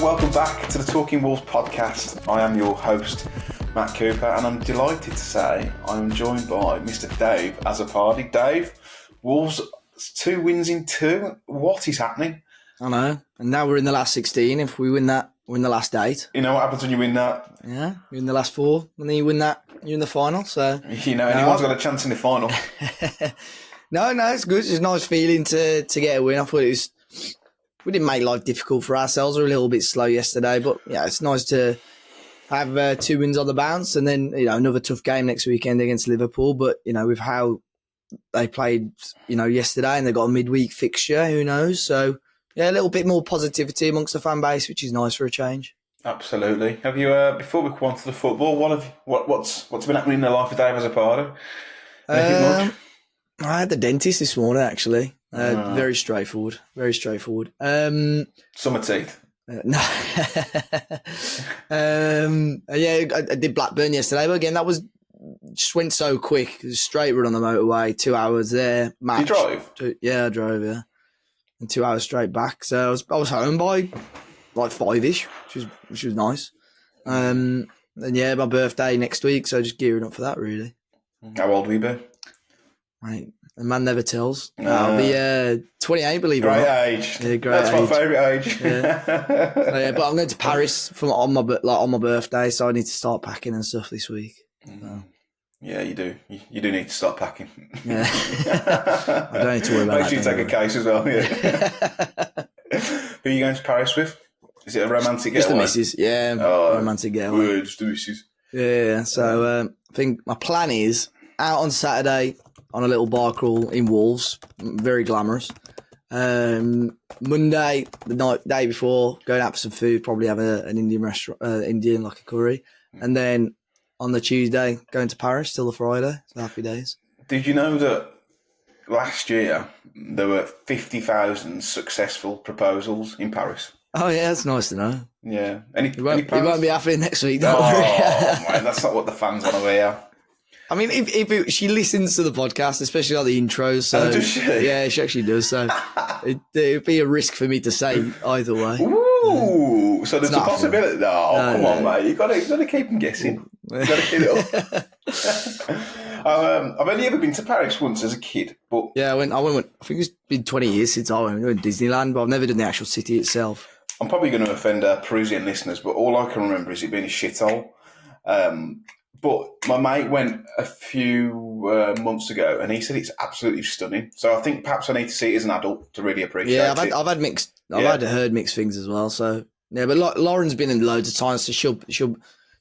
welcome back to the Talking Wolves podcast. I am your host, Matt Cooper, and I'm delighted to say I'm joined by Mr. Dave Azzopardi. Dave, Wolves 2 wins in 2. What is happening? I know. And now we're in the last 16. If we win that, we're in the last 8. You know what happens when you win that? Yeah, you're in the last 4. And then you win that, you're in the final. So You know, anyone's got a chance in the final. No, it's good. It's a nice feeling to get a win. I thought we didn't make life difficult for ourselves. We were a little bit slow yesterday, but yeah, it's nice to have 2 wins on the bounce, and then another tough game next weekend against Liverpool. But with how they played, yesterday, and they got a midweek fixture, who knows? So yeah, a little bit more positivity amongst the fan base, which is nice for a change. Absolutely. Have you? Before we come on to the football, what's been happening in the life of Dave Azzopardi? Anything much? I had the dentist this morning, actually. Very straightforward. Very straightforward. Summer teeth. No. I did Blackburn yesterday, but again, that just went so quick. It was a straight run on the motorway, 2 hours there. Match. Did you drive? Yeah, I drove, yeah. And 2 hours straight back. So I was home by like 5-ish, which was nice. And yeah, my birthday next week, so just gearing up for that, really. How old will you be? Right. The man never tells. I'll be 28, believe it or not. Great age. Yeah, great That's age. my favourite age. Yeah. But I'm going to Paris on my birthday, so I need to start packing and stuff this week. So. Yeah, you do. You do need to start packing. Yeah. I don't need to worry about that. Make sure you take a case as well. Yeah. Who are you going to Paris with? Is it a romantic getaway? Just the missus. Yeah, romantic getaway. Good, just the missus. Yeah. So I think my plan is out on Saturday on a little bar crawl in Wolves, very glamorous. Monday, the day before, going out for some food, probably have an Indian restaurant, Indian like a curry, and then on the Tuesday going to Paris till the Friday. So happy days. Did you know that last year there were 50,000 successful proposals in Paris? Oh yeah, that's nice to know. Yeah, It won't be happening next week. Oh Don't worry. man, that's not what the fans want to hear. I mean, if she listens to the podcast, especially like the intros, so does she? Yeah, she actually does. So it'd be a risk for me to say either way. Ooh, so there's a possibility. No, come on, mate. You got to keep them guessing. You got to keep it up. I've only ever been to Paris once as a kid, but yeah, I went. I think it's been 20 years since I went to Disneyland, but I've never done the actual city itself. I'm probably going to offend Parisian listeners, but all I can remember is it being a shithole. But my mate went a few months ago, and he said it's absolutely stunning. So I think perhaps I need to see it as an adult to really appreciate it. Yeah, I've had mixed. I've heard mixed things as well. So yeah, but Lauren's been in loads of times, so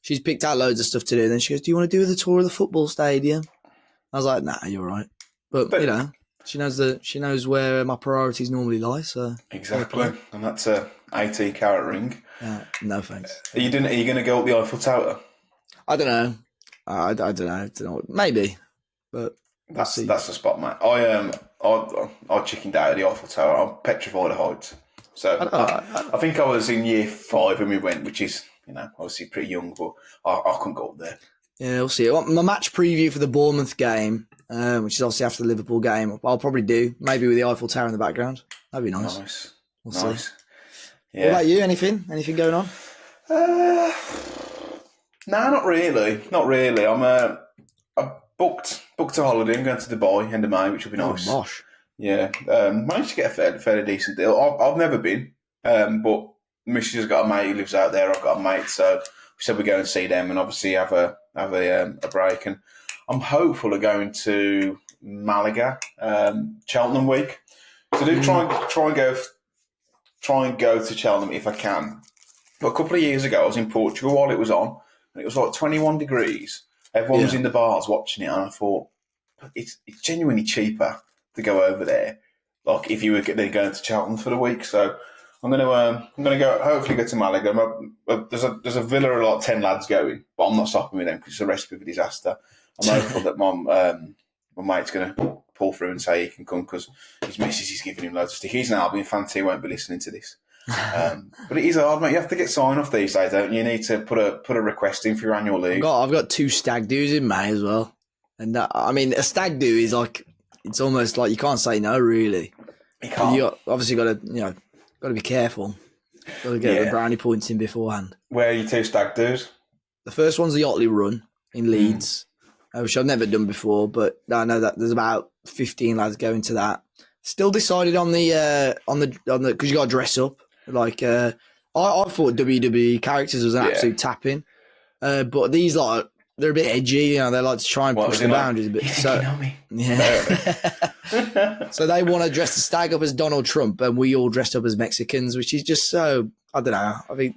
she's picked out loads of stuff to do. And then she goes, "Do you want to do the tour of the football stadium?" I was like, "Nah, you're right." But she knows where my priorities normally lie. So exactly, and that's a 18-carat ring. No thanks. Are you going to go up the Eiffel Tower? I don't know. I don't know. Maybe, but that's the spot, mate. I chickened out of the Eiffel Tower. I'm petrified of heights. So I think I was in year 5 when we went, which is obviously pretty young, but I couldn't go up there. Yeah, we'll see. My match preview for the Bournemouth game, which is obviously after the Liverpool game, I'll probably do maybe with the Eiffel Tower in the background. That'd be nice. We'll see. Yeah. What about you? Anything going on? No, not really. Not really. I booked a holiday. I'm going to Dubai end of May, which will be nice. Oh, gosh. Yeah. Managed to get a fairly decent deal. I've never been, but Missus has got a mate who lives out there. I've got a mate, so we said we'd go and see them and obviously have a break. And I'm hopeful of going to Malaga, Cheltenham week. So do try and go to Cheltenham if I can. But a couple of years ago, I was in Portugal while it was on. And it was like 21 degrees. Everyone was in the bars watching it, and I thought it's genuinely cheaper to go over there. Like if you were then going to Cheltenham for the week, so I'm going to go. Hopefully, go to Malaga. There's a villa of like 10 lads going, but I'm not stopping with them because it's a recipe for disaster. I'm hopeful that my mate's going to pull through and say he can come because his missus is giving him loads of stick. He's an Albion fan, so he won't be listening to this. But it is hard, mate. You have to get sign off these days, don't you? You need to put a request in for your annual leave. I've got 2 stag do's in May as well, and a stag do is like it's almost like you can't say no, really. You can't. You obviously got to be careful. Got to get the brownie points in beforehand. Where are your two stag do's? The first one's the Otley Run in Leeds, which I've never done before, but I know that there's about 15 lads going to that. Still decided on the because you got to dress up. Like I thought WWE characters was an absolute tap-in, but these they're a bit edgy. You know, they like to try and push the boundaries a bit. So so they want to dress the stag up as Donald Trump, and we all dressed up as Mexicans, which is just so I don't know. I think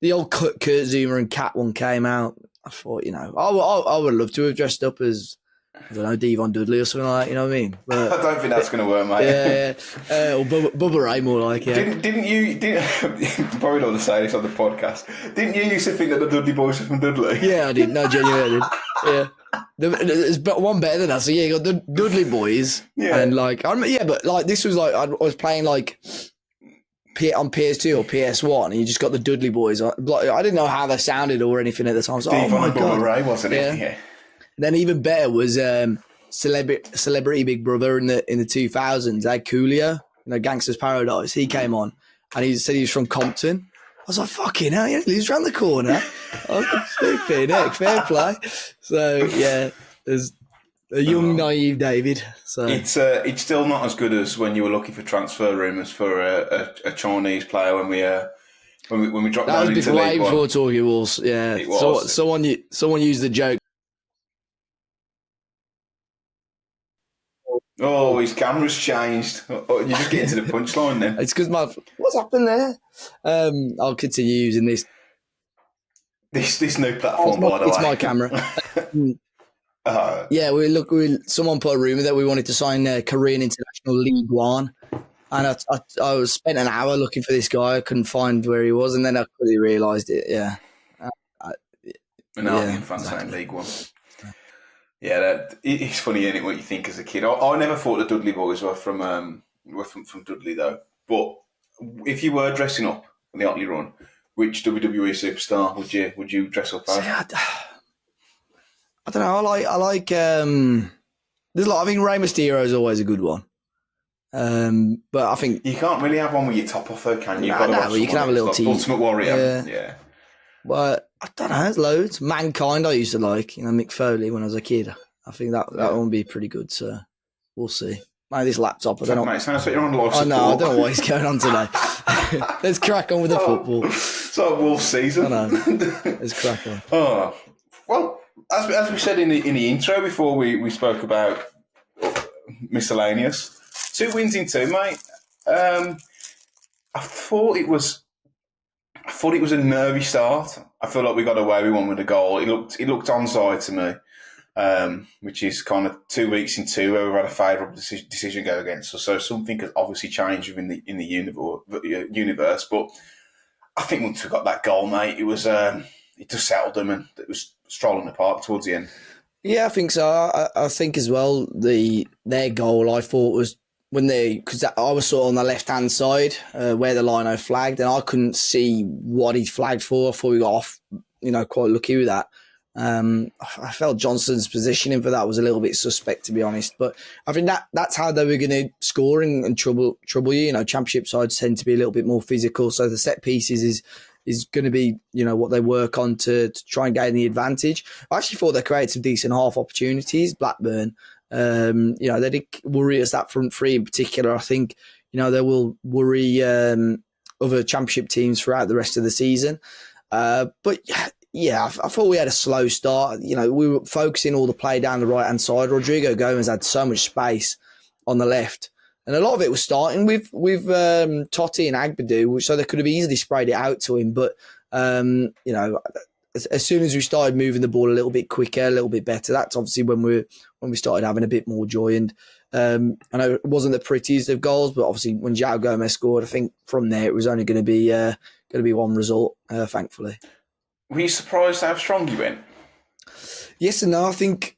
the old Kurt Zuma and Cat one came out. I thought, I would love to have dressed up as, I don't know, Devon Dudley or something like that, you know what I mean? But, I don't think that's going to work, mate. Or Bubba Ray more like, Didn't you probably don't want to say this on the podcast, didn't you used to think that the Dudley boys were from Dudley? Yeah, I did. No, genuinely I did. Yeah. There's one better than that. So, you got the Dudley boys. Yeah. And, but, this was, I was playing, on PS2 or PS1, and you just got the Dudley boys. I didn't know how they sounded or anything at the time. So, oh my God. Ray, wasn't it? Yeah. And then even better was Celebrity Big Brother in the 2000s. They had Coolio, Gangster's Paradise. He came on, and he said he was from Compton. I was like, fucking hell, he lives around the corner. I was like, stupid, fair play. So, yeah, there's a young, naive David. So it's still not as good as when you were looking for transfer rumours for a Chinese player when we dropped down into League One. Way before Talking Wolves. Yeah, it was. Someone used the joke. Oh, his camera's changed. Oh, you just get into the punchline then. It's because what's happened there? I'll continue using this new platform. By the way, it's my camera. Someone put a rumour that we wanted to sign Korean International League One, and I was spent an hour looking for this guy. I couldn't find where he was, and then I quickly realised it. Yeah, an fan saying League One. Yeah, it's funny, isn't it, what you think as a kid. I never thought the Dudley boys were from Dudley though. But if you were dressing up on the Otley Run, which WWE superstar would you dress up as? I don't know. I like. There's a lot. I think Rey Mysterio is always a good one. But I think you can't really have one with your top off, though, can you? But you can have a little team. Ultimate Warrior. Yeah. But I don't know. There's loads. Mankind I used to like. Mick Foley when I was a kid. I think that one would be pretty good. So we'll see. Maybe this laptop. I don't know. Mate, sounds like you're on live support. I don't know what is going on today. Let's crack on with the football. It's like Wolf season. I know. Let's crack on. Oh well. As we said in the intro before we spoke about miscellaneous, 2 wins in 2, mate. I thought it was a nervy start. I feel like we got away with one with a goal. It looked onside to me, which is kind of 2 weeks in 2 where we've had a favourable decision go against us. So something has obviously changed in the universe. But I think once we got that goal, mate, it was it just settled them, and it was strolling apart towards the end. Yeah, I think so. I think as well their goal I thought was because I was sort of on the left hand side where the lino flagged, and I couldn't see what he flagged for. I thought we got off, quite lucky with that. I felt Johnson's positioning for that was a little bit suspect, to be honest. But I think that's how they were going to score and trouble you. Championship sides tend to be a little bit more physical, so the set pieces is going to be, what they work on to try and gain the advantage. I actually thought they created some decent half opportunities. Blackburn, they did worry us that front three in particular. I think, they will worry other championship teams throughout the rest of the season. But yeah, I thought we had a slow start. We were focusing all the play down the right-hand side. Rodrigo Gomez had so much space on the left. And a lot of it was starting with Totti and Agbadu, so they could have easily sprayed it out to him. But, as soon as we started moving the ball a little bit quicker, a little bit better, that's obviously when we started having a bit more joy. And I know it wasn't the prettiest of goals, but obviously when João Gomez scored, I think from there it was only going to be one result, thankfully. Were you surprised how strong you went? Yes and no. I think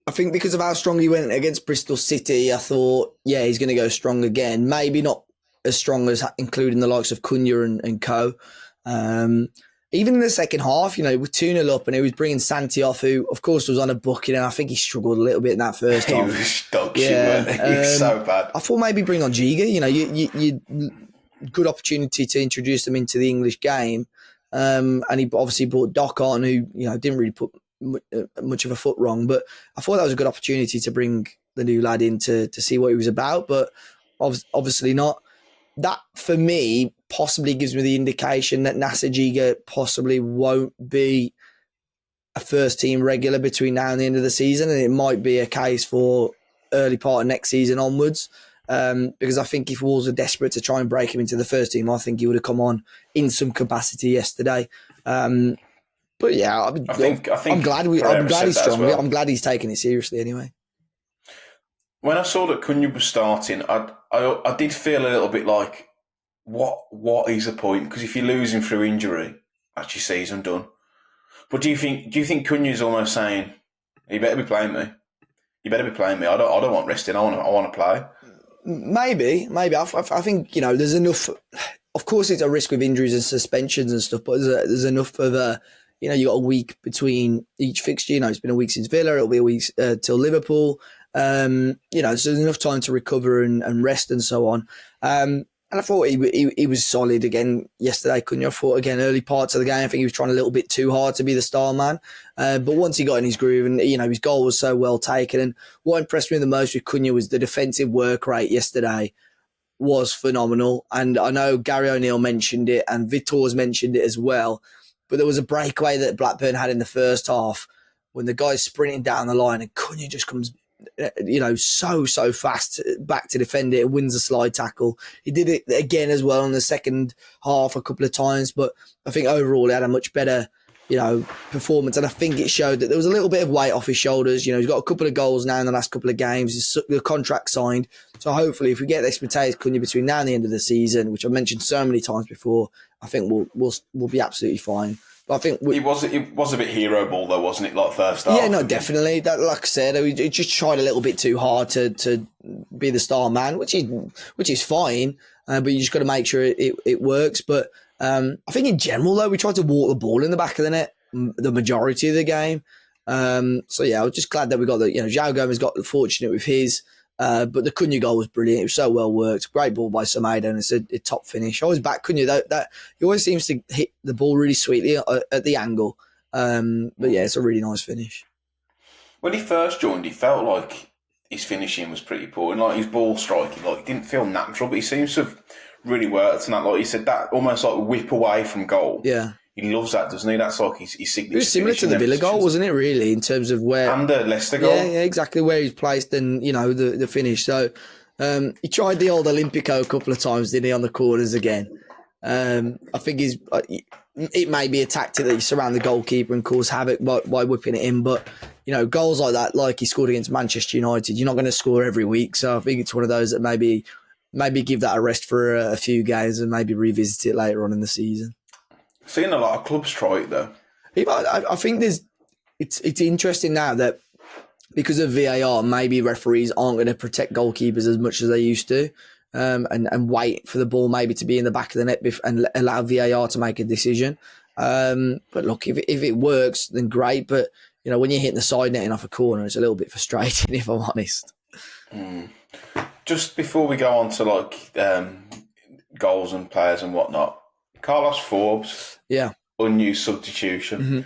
because of how strong he went against Bristol City, I thought, yeah, he's going to go strong again. Maybe not as strong as including the likes of Cunha and co. Even in the second half, we're 2-0 up and he was bringing Santi off, who, of course, was on a booking, and I think he struggled a little bit in that first half. He was dog shit, weren't he? He was so bad. I thought maybe bring on Giga. good opportunity to introduce them into the English game. And he obviously brought Doc on, who didn't really put much of a foot wrong. But I thought that was a good opportunity to bring the new lad in to see what he was about. But obviously not. That, for me, possibly gives me the indication that Nasser Giga possibly won't be a first-team regular between now and the end of the season, and it might be a case for early part of next season onwards, because I think if Wolves are desperate to try and break him into the first team, I think he would have come on in some capacity yesterday. But yeah, I'm glad he's strong. Well. I'm glad he's taking it seriously anyway. When I saw that Cunha was starting, I did feel a little bit like, what is the point? Because if you lose him through injury, that's your season done. But do you think Cunha is almost saying, "You better be playing me. You better be playing me. I don't want resting. I want to play." Maybe. I think there's enough. Of course, it's a risk with injuries and suspensions and stuff, but there's enough of a. You got a week between each fixture. It's been a week since Villa. It'll be a week till Liverpool. So there's enough time to recover and rest and so on. And I thought he was solid again yesterday. Cunha, I thought again early parts of the game, I think he was trying a little bit too hard to be the star man. But once he got in his groove, and his goal was so well taken. And what impressed me the most with Cunha was the defensive work rate yesterday was phenomenal. And I know Gary O'Neill mentioned it, and Vitor's mentioned it as well. But there was a breakaway that Blackburn had in the first half when the guy's sprinting down the line and Cunha just comes, so fast back to defend it and wins a slide tackle. He did it again as well in the second half a couple of times, but I think overall he had a much better, performance. And I think it showed that there was a little bit of weight off his shoulders. He's got a couple of goals now in the last couple of games. The contract signed. So hopefully if we get this Mateus Cunha between now and the end of the season, which I've mentioned so many times before, I think we'll be absolutely fine. But I think it was a bit hero ball though, wasn't it? Like first half. Yeah, no, definitely. That, like I said, he just tried a little bit too hard to be the star man, which is fine. But you just got to make sure it works. But I think in general though, we tried to walk the ball in the back of the net the majority of the game. So yeah, I was just glad that we got the João Gomes got fortunate with his. But the Cunha goal was brilliant. It was so well worked. Great ball by Semedo, and it's a top finish. I always back Cunha. That he always seems to hit the ball really sweetly at the angle. But yeah, it's a really nice finish. When he first joined, he felt like his finishing was pretty poor, and like his ball striking, like it didn't feel natural. But he seems to have really worked, and that, like he said, that almost like whip away from goal. Yeah. He loves that, doesn't he? That's like his signature. It was similar to the Villa goal, wasn't it, really, in terms of where... And the Leicester goal. Yeah, exactly, where he's placed and, the finish. So he tried the old Olympico a couple of times, didn't he, on the corners again. I think it may be a tactic that you surround the goalkeeper and cause havoc by whipping it in, but, goals like that, like he scored against Manchester United, you're not going to score every week. So I think it's one of those that maybe give that a rest for a few games and maybe revisit it later on in the season. Seen a lot of clubs try it though. I think it's interesting now that because of VAR, maybe referees aren't going to protect goalkeepers as much as they used to, and wait for the ball maybe to be in the back of the net and allow VAR to make a decision. But look, if it works, then great. But when you're hitting the side netting off a corner, it's a little bit frustrating, if I'm honest. Just before we go on to goals and players and whatnot. Carlos Forbes, unused substitution. Mm-hmm.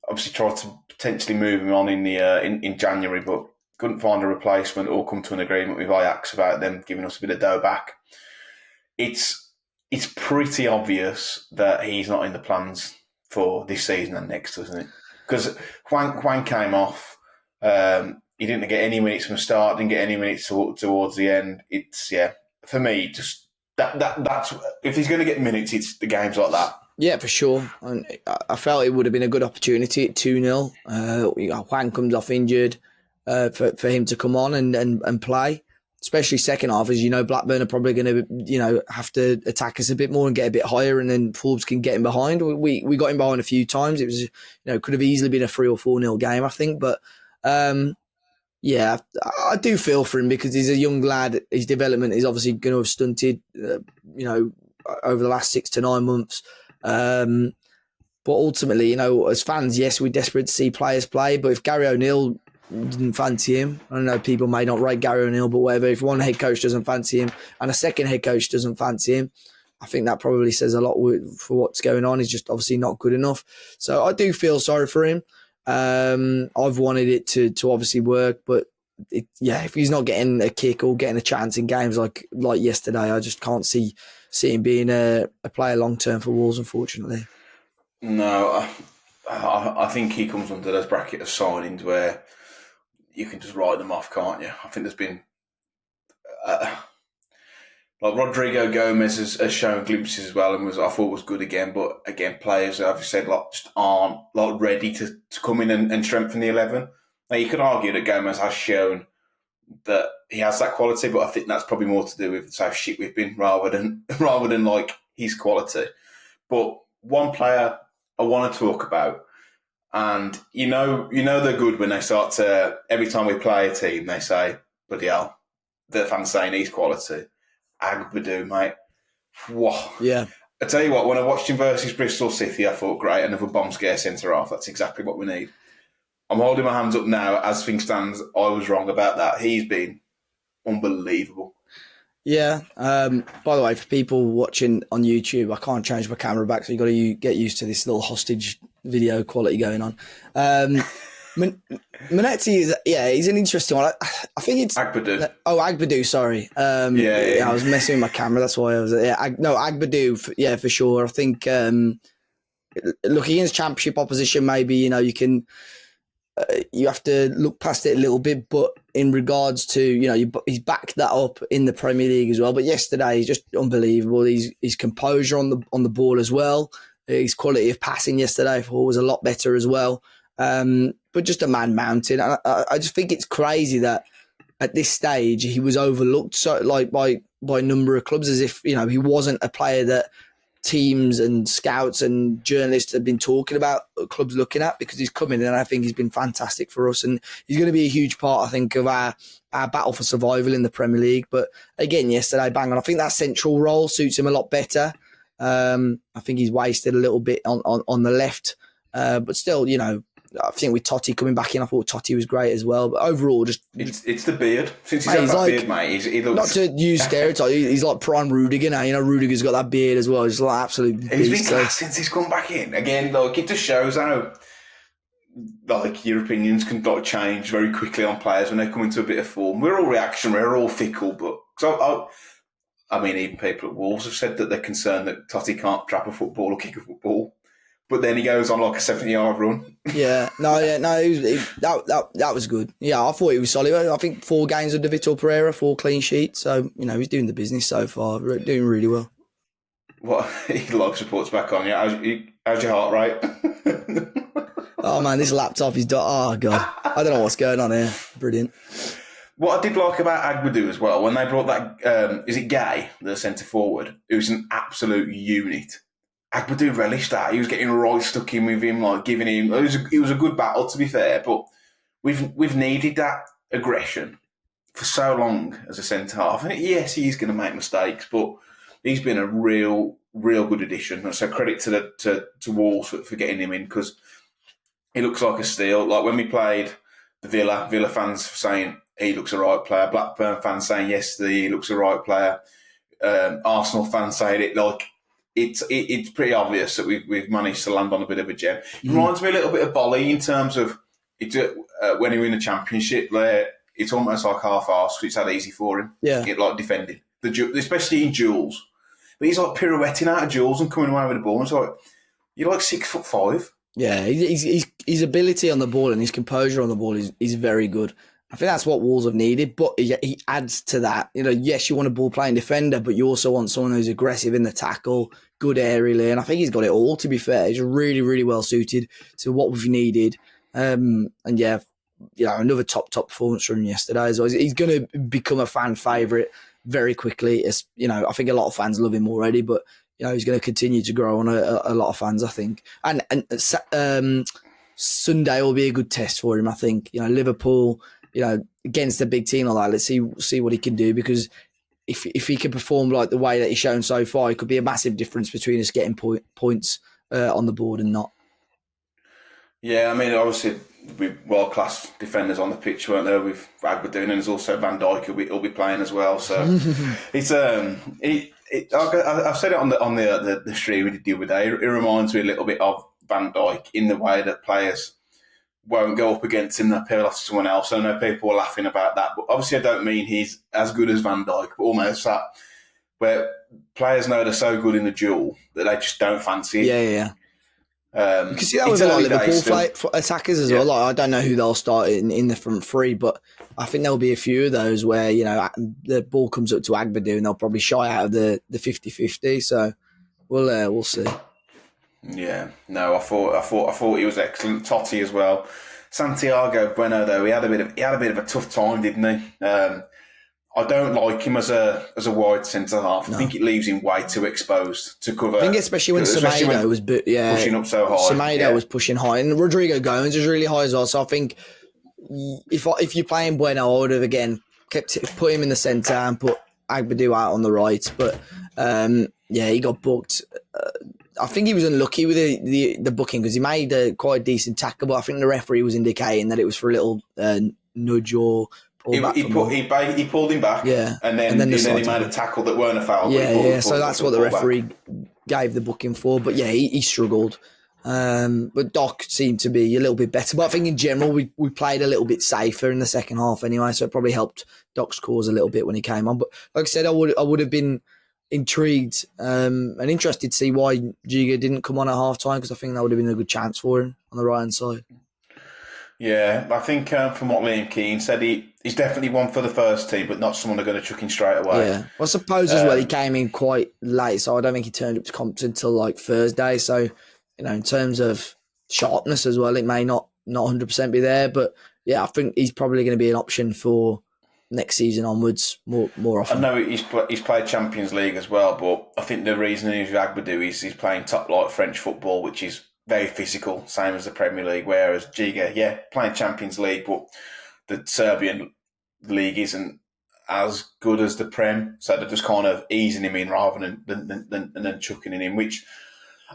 Obviously, tried to potentially move him on in January, but couldn't find a replacement or come to an agreement with Ajax about them giving us a bit of dough back. It's pretty obvious that he's not in the plans for this season and next, isn't it? Because Juan came off. He didn't get any minutes from the start. Didn't get any minutes towards the end. For me, just. That's if he's going to get minutes, it's the games like that. Yeah, for sure. And I felt it would have been a good opportunity at 2-0. Juan comes off injured for him to come on and play, especially second half. As you know, Blackburn are probably going to have to attack us a bit more and get a bit higher, and then Forbes can get him behind. We got him behind a few times. It was could have easily been a 3 or 4-0 game, I think, but. Yeah, I do feel for him because he's a young lad. His development is obviously going to have stunted, over the last 6 to 9 months. But ultimately, as fans, yes, we're desperate to see players play. But if Gary O'Neill didn't fancy him, I don't know, people may not rate Gary O'Neill, but whatever. If one head coach doesn't fancy him and a second head coach doesn't fancy him, I think that probably says a lot for what's going on. He's just obviously not good enough. So I do feel sorry for him. I've wanted it to obviously work, but if he's not getting a kick or getting a chance in games like yesterday, I just can't see him being a player long term for Wolves, unfortunately. No, I think he comes under those bracket of signings where you can just write them off, can't you? I think there's been like Rodrigo Gomez has shown glimpses as well, and I thought was good again. But again, players, as you said, just aren't ready to come in and strengthen the 11. Now you could argue that Gomez has shown that he has that quality, but I think that's probably more to do with how shit we've been rather than like his quality. But one player I want to talk about, and you know they're good when they start to, every time we play a team, they say, bloody hell, the fans saying he's quality. Agbadou, mate. Whoa. Yeah. I tell you what, when I watched him versus Bristol City, I thought, great, another bomb scare centre-half. That's exactly what we need. I'm holding my hands up now. As things stand, I was wrong about that. He's been unbelievable. Yeah. By the way, for people watching on YouTube, I can't change my camera back, so you've got to get used to this little hostage video quality going on. Manetti is, he's an interesting one. I think it's Agbadou. Agbadou, sorry. I was messing with my camera. That's why I was. Agbadou. For sure. I think looking against Championship opposition, maybe you can. You have to look past it a little bit, but in regards to he's backed that up in the Premier League as well. But yesterday, he's just unbelievable. His composure on the ball as well. His quality of passing yesterday I thought was a lot better as well. But just a man mountain. I just think it's crazy that at this stage he was overlooked by a number of clubs, as if he wasn't a player that teams and scouts and journalists have been talking about, clubs looking at, because he's coming in and I think he's been fantastic for us, and he's going to be a huge part, I think, of our battle for survival in the Premier League. But again, yesterday, bang on. I think that central role suits him a lot better. I think he's wasted a little bit on the left, but still, I think with Totti coming back in, I thought Totti was great as well. But overall, it's the beard. Since he's had that beard, mate, he looks... Not to use stereotypes, he's like prime Rudiger now. Rudiger's got that beard as well. He's like absolute beast. He's been class since he's come back in. Again, it just shows how your opinions can change very quickly on players when they come into a bit of form. We're all reactionary, we're all fickle, but even people at Wolves have said that they're concerned that Totti can't trap a football or kick a football. But then he goes on like a 70-yard run. That was good. Yeah, I thought he was solid. I think 4 games under Vitor Pereira, 4 clean sheets. So, he's doing the business so far, doing really well. What? He live support's back on. Yeah, how's your heart rate? Oh, man, this laptop is... Oh, God. I don't know what's going on here. Brilliant. What I did like about Agbadou as well, when they brought that... is it Gay, the centre-forward, who's an absolute unit... Agbadou relished that. He was getting right stuck in with him, giving him... It was a good battle, to be fair, but we've needed that aggression for so long as a centre-half. And yes, he's going to make mistakes, but he's been a real good addition. So credit to Wolves for getting him in, because he looks like a steal. Like when we played the Villa fans saying he looks a right player, Blackburn fans saying yesterday he looks a right player, Arsenal fans saying it It's pretty obvious that we've managed to land on a bit of a gem. It reminds me a little bit of Bolly in terms of when he won the Championship. It's almost like half-arsed because it's that easy for him. Yeah, defending especially in duels. But he's pirouetting out of duels and coming away with the ball. And it's you're 6'5". Yeah, his ability on the ball and his composure on the ball is very good. I think that's what Wolves have needed, but he adds to that. Yes, you want a ball-playing defender, but you also want someone who's aggressive in the tackle, good aerially, and I think he's got it all, to be fair. He's really, really well suited to what we've needed. Another top performance from him yesterday. So he's going to become a fan favourite very quickly. I think a lot of fans love him already, but he's going to continue to grow on a lot of fans, I think. And Sunday will be a good test for him, I think. Liverpool... against a big team like that, let's see what he can do, because if he can perform like the way that he's shown so far, it could be a massive difference between us getting points on the board and not. Yeah, I mean, obviously, with world class defenders on the pitch, weren't there? With Agbadun, and there's also Van Dijk who'll be playing as well. So it's I've said it on the stream we did the other day. It reminds me a little bit of Van Dijk in the way that players won't go up against him, they'll peel off to someone else. I know people were laughing about that, but obviously I don't mean he's as good as Van Dijk, but almost that where players know they're so good in the duel that they just don't fancy it. Yeah. You can see that with a lot of Liverpool attackers as well. Like, I don't know who they'll start in the front three, but I think there'll be a few of those where, the ball comes up to Agbadou and they'll probably shy out of the 50-50. So we'll see. Yeah, no, I thought he was excellent. Totti as well. Santiago Bueno though, he had a bit of a tough time, didn't he? I don't like him as a wide centre half. I think it leaves him way too exposed to cover. I think especially when Semedo was pushing up so high. Semedo was pushing high, and Rodrigo Gomes was really high as well. So I think if you're playing Bueno, I would have again put him in the centre and put Agbadou out on the right. But he got booked. I think he was unlucky with the booking because he made quite a decent tackle, but I think the referee was indicating that it was for a little nudge or. He pulled him back, and then he made a tackle that weren't a foul. So that's what the referee gave the booking for. But he struggled. But Doc seemed to be a little bit better. But I think in general we played a little bit safer in the second half anyway, so it probably helped Doc's cause a little bit when he came on. But like I said, I would have been intrigued and interested to see why Giga didn't come on at half time, because I think that would have been a good chance for him on the right hand side. Yeah, I think from what Liam Keane said, he's definitely one for the first team, but not someone they're going to chuck in straight away. Yeah, well, I suppose as well he came in quite late, so I don't think he turned up to Compton until like Thursday. So, in terms of sharpness as well, it may not 100% be there, but yeah, I think he's probably going to be an option for next season onwards more often. I know he's played Champions League as well, but I think the reason he's with Agbadou is he's playing top flight French football, which is very physical, same as the Premier League, whereas Giga, playing Champions League, but the Serbian league isn't as good as the Prem, so they're just kind of easing him in rather than chucking him in, which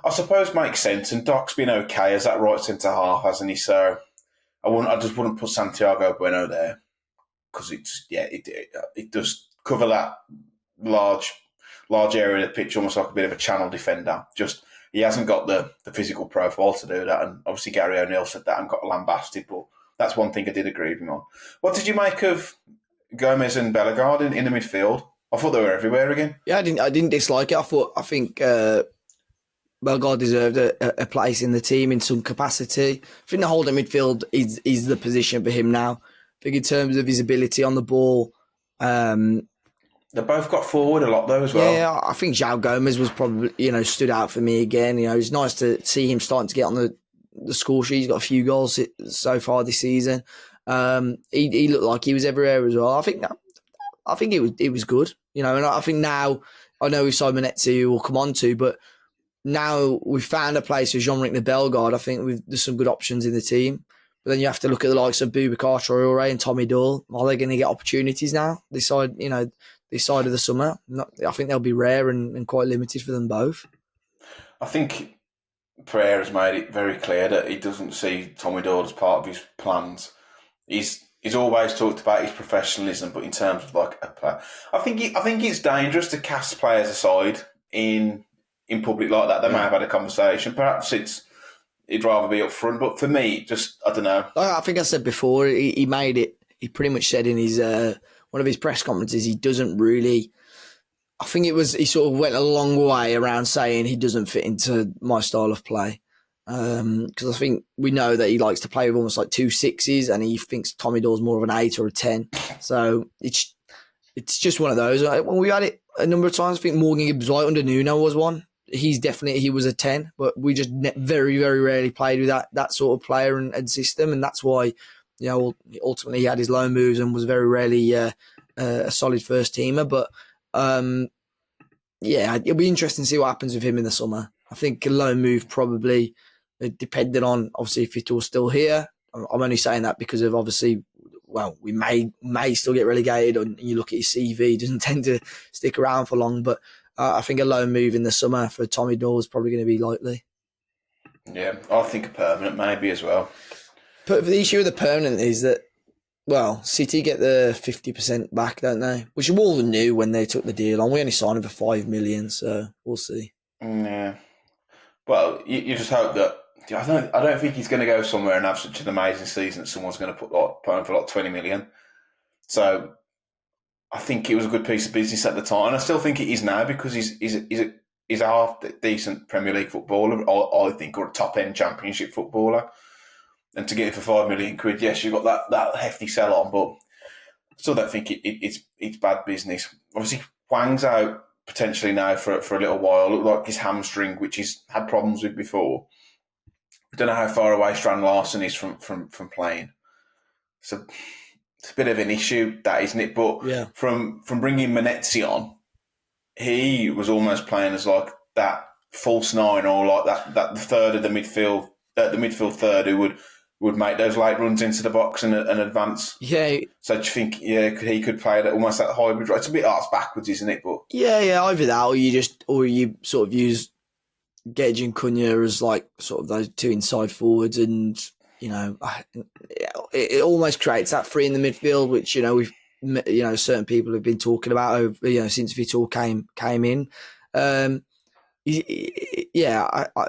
I suppose makes sense. And Doc's been okay as that right centre half, hasn't he? So I just wouldn't put Santiago Bueno there because it does cover that large area of the pitch, almost like a bit of a channel defender. Just he hasn't got the physical profile to do that, and obviously Gary O'Neill said that and got lambasted, but that's one thing I did agree with him on. What did you make of Gomez and Bellegarde in the midfield? I thought they were everywhere again. Yeah, I didn't dislike it. I think Bellegarde deserved a place in the team in some capacity. I think the holding midfield is the position for him now. I think in terms of his ability on the ball, they both got forward a lot though as well. Yeah, I think João Gomez was probably stood out for me again. It's nice to see him starting to get on the score sheet. He's got a few goals so far this season. He looked like he was everywhere as well. I think it was good. And I think now I know with Simonetti we'll come on to, but now we've found a place for Jean-Luc Bellegarde. I think there's some good options in the team. But then you have to look at the likes of Boubacar Traoré and Tommy Doyle. Are they going to get opportunities now? This side of the summer, I think they'll be rare and quite limited for them both. I think Pereira has made it very clear that he doesn't see Tommy Doyle as part of his plans. He's always talked about his professionalism, but in terms of like a player, I think it's dangerous to cast players aside in public like that. They may have had a conversation. Perhaps he'd rather be up front, but for me, just I don't know. I think I said before he made it. He pretty much said in his one of his press conferences he doesn't really. I think he sort of went a long way around saying he doesn't fit into my style of play. Because I think we know that he likes to play with almost like 2 6s, and he thinks Tommy Doyle's more of an 8 or a 10. So it's just one of those. When we had it a number of times, I think Morgan Gibbs-White under Nuno was one. He was a 10, but we just very, very rarely played with that sort of player and system, and that's why ultimately he had his loan moves and was very rarely a solid first teamer. But it'll be interesting to see what happens with him in the summer. I think a loan move probably depending on obviously if Vitor's still here. I'm only saying that because of obviously, we may still get relegated, and you look at his CV, he doesn't tend to stick around for long. But I think a loan move in the summer for Tommy Doyle is probably going to be likely. Yeah, I think a permanent maybe as well. But the issue with the permanent is that, well, City get the 50% back, don't they? Which we all knew when they took the deal on. We only signed him for 5 million, so we'll see. Yeah. Well, you just hope that. I don't think he's going to go somewhere and have such an amazing season that someone's going to put him for like 20 million. So I think it was a good piece of business at the time, and I still think it is now because he's a half decent Premier League footballer, I think, or a top end Championship footballer. And to get it for £5 million, yes, you've got that hefty sell on, but I still don't think it's bad business. Obviously, Wang's out potentially now for a little while. Looked like his hamstring, which he's had problems with before. I don't know how far away Strand Larsen is from playing. So it's a bit of an issue, that isn't it? But yeah. from bringing Manetzi on, he was almost playing as like that false nine, or like that the third of the midfield, the midfield third who would make those late runs into the box and advance. Yeah. So do you think, he could play almost that hybrid? It's a bit arse backwards, isn't it? But yeah, either that or you sort of use Gedge and Cunha as like sort of those two inside forwards, and it almost creates that three in the midfield, which we've certain people have been talking about over since Vitor came in.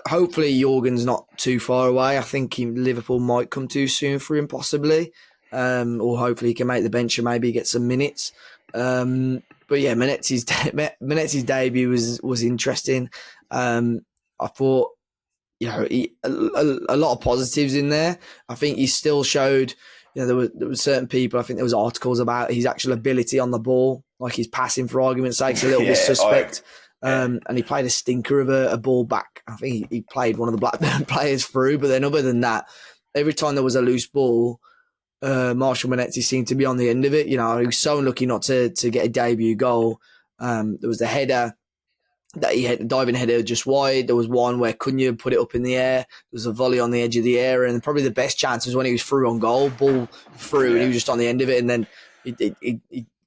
Hopefully Jorgen's not too far away. I think Liverpool might come too soon for him, possibly, or hopefully he can make the bench and maybe get some minutes. But yeah, Manetzi's debut was interesting. I thought, a lot of positives in there. I think he still showed, there were certain people, I think there was articles about his actual ability on the ball, like his passing, for argument's sake, a little bit suspect. And he played a stinker of a ball back. I think he played one of the Blackburn players through, but then other than that, every time there was a loose ball, Marshall Manetzi seemed to be on the end of it. He was so unlucky not to get a debut goal. There was the header that he had, the diving header just wide. There was one where Cunha put it up in the air. There was a volley on the edge of the air, and probably the best chance was when he was through on goal, ball through, and he was just on the end of it, and then he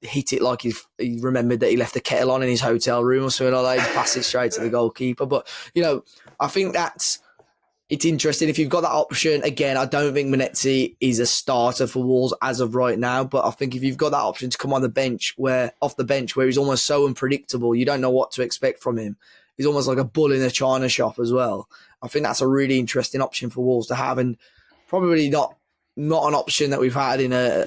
hit it like he remembered that he left the kettle on in his hotel room or something like that. He passed it straight to the goalkeeper. But, I think it's interesting. If you've got that option, again, I don't think Manetzi is a starter for Wolves as of right now, but I think if you've got that option to come off the bench where he's almost so unpredictable, you don't know what to expect from him. He's almost like a bull in a china shop as well. I think that's a really interesting option for Wolves to have, and probably not an option that we've had in a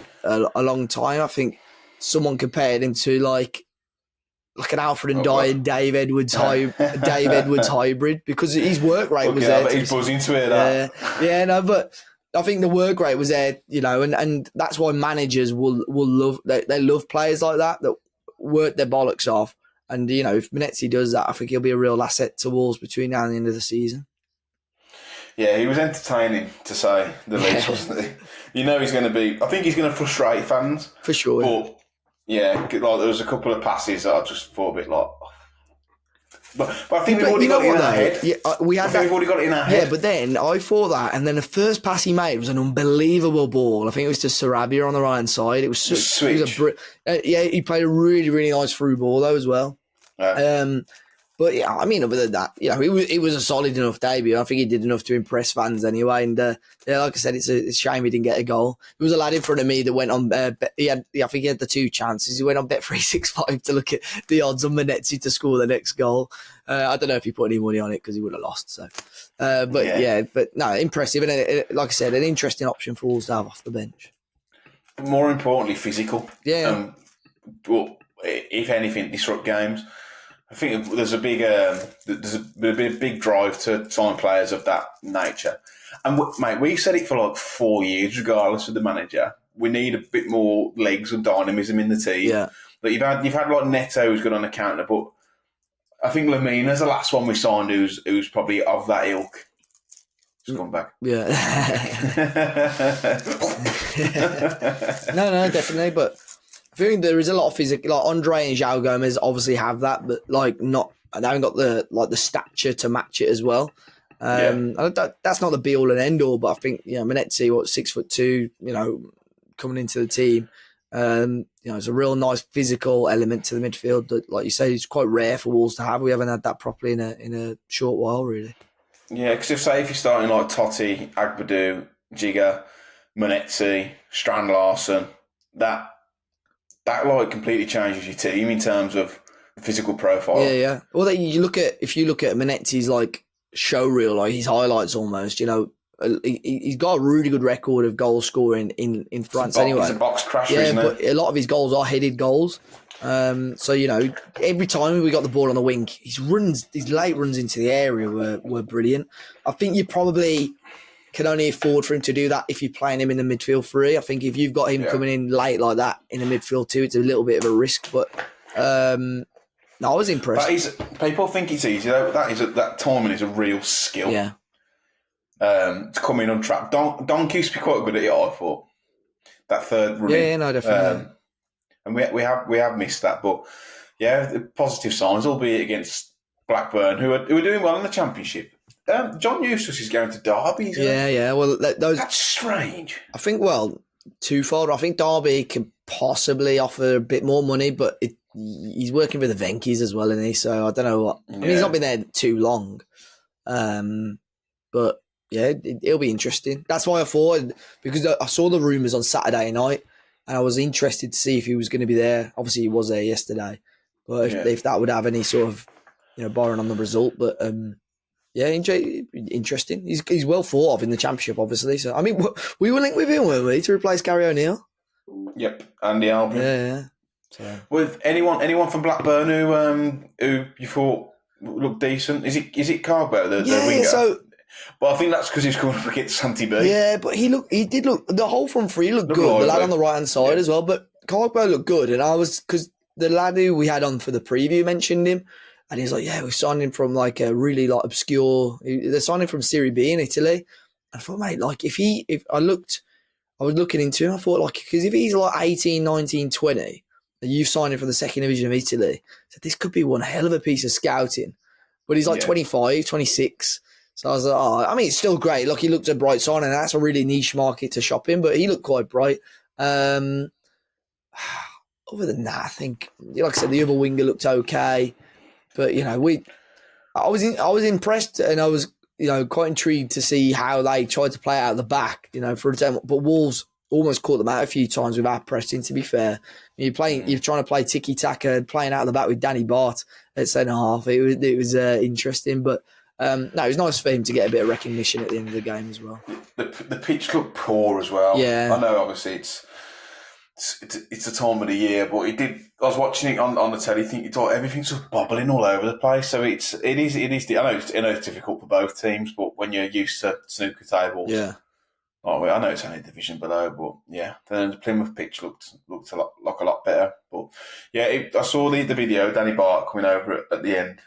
long time. I think someone compared him to like an Alfred and Dave Edwards hybrid, because his work rate was there. He's buzzing to hear that. But I think the work rate was there, and that's why managers will love. They love players like that work their bollocks off. And if Manetzi does that, I think he'll be a real asset to Wolves between now and the end of the season. Yeah, he was entertaining, to say the least, wasn't he? He's going to be. I think he's going to frustrate fans for sure. But yeah, like there was a couple of passes that I just thought a bit like. But I think we've already got it in our head. Yeah, we've already got it in our head. Yeah, but then I thought that, and then the first pass he made was an unbelievable ball. I think it was to Sarabia on the right hand side. It was switch. He played a really, really nice through ball though as well. Yeah. But yeah, I mean, other than that, it was a solid enough debut. I think he did enough to impress fans anyway. And like I said, it's a shame he didn't get a goal. There was a lad in front of me that went on. I think he had the two chances. He went on Bet365 to look at the odds on Manetzi to score the next goal. I don't know if he put any money on it because he would have lost. So, but no, impressive. And like I said, an interesting option for Wolves to have off the bench. More importantly, physical. Yeah. Well, if anything, disrupt games. I think there's a big drive to sign players of that nature. And mate, we've said it for like 4 years, regardless of the manager. We need a bit more legs and dynamism in the team. Yeah. But you've had like Neto who's good on the counter, but I think Lamina's the last one we signed who's probably of that ilk. Just gone back. Yeah. No, definitely, but I think there is a lot of physical. Like Andre and João Gomez obviously have that, but they haven't got the stature to match it as well. That's not the be all and end all, but I think Manetzi, 6'2", coming into the team, it's a real nice physical element to the midfield that, like you say, is quite rare for Wolves to have. We haven't had that properly in a short while, really. Yeah, because if you're starting like Totti, Agbadu, Jigger, Monetti, Strand Larson, that like completely changes your team in terms of physical profile. Yeah. Well, if you look at Manetti's like show reel, like his highlights almost, he's got a really good record of goal scoring in France anyway. He's a box crasher, isn't he? But a lot of his goals are headed goals. So every time we got the ball on the wing, his late runs into the area were brilliant. I think you probably can only afford for him to do that if you're playing him in the midfield three. I think if you've got him coming in late like that in the midfield two, it's a little bit of a risk. But no, I was impressed. People think it's easy though. That timing is a real skill. Yeah. To come in untrapped. Donk used to be quite good at it, I thought. That third run. Yeah, no, definitely. And we have missed that, but yeah, the positive signs, albeit against Blackburn, who are doing well in the Championship. John Eustace is going to Derby. Yeah. Well, that's strange. I think twofold. I think Derby can possibly offer a bit more money, but he's working with the Venkies as well, isn't he? So I don't know what. I mean, he's not been there too long, but yeah, it'll be interesting. That's why I thought, because I saw the rumours on Saturday night, and I was interested to see if he was going to be there. Obviously, he was there yesterday, but if that would have any sort of, borrowing on the result, but yeah, interesting. He's well thought of in the Championship, obviously. So I mean, we were linked with him, weren't we, to replace Gary O'Neill? Yep, Andy Albion. Yeah. So. With anyone from Blackburn who you thought looked decent? Is it Carbo, the winger? So. But I think that's because he's coming up against Santi B. Yeah, but he did look. The whole front three looked good. The lad on the right hand side as well, but Carbo looked good, and because the lad who we had on for the preview mentioned him. And he's like, we signed him from like a really like obscure. They're signing from Serie B in Italy. And I thought, mate, like I was looking into him. I thought because if he's like 18, 19, 20, and you signed him from the second division of Italy, so this could be one hell of a piece of scouting. But he's like 25, 26. So I was like, I mean, it's still great. Look, he looked a bright sign, and that's a really niche market to shop in. But he looked quite bright. Other than that, I think, like I said, the other winger looked okay. But I was impressed, and I was quite intrigued to see how they tried to play it out of the back. For example, but Wolves almost caught them out a few times without pressing. To be fair, you're trying to play tiki taka, playing out of the back with Danny Bart at centre half. It was interesting, but no, it was nice for him to get a bit of recognition at the end of the game as well. The pitch looked poor as well. Yeah, I know. Obviously, it's the time of the year, but it did. I was watching it on the telly. You thought everything's just bobbling all over the place. So it is. I know it's difficult for both teams, but when you're used to snooker tables, I know it's only a division below, but yeah, then the Plymouth pitch looked a lot better. But yeah, I saw the video, Danny Bart coming over at the end.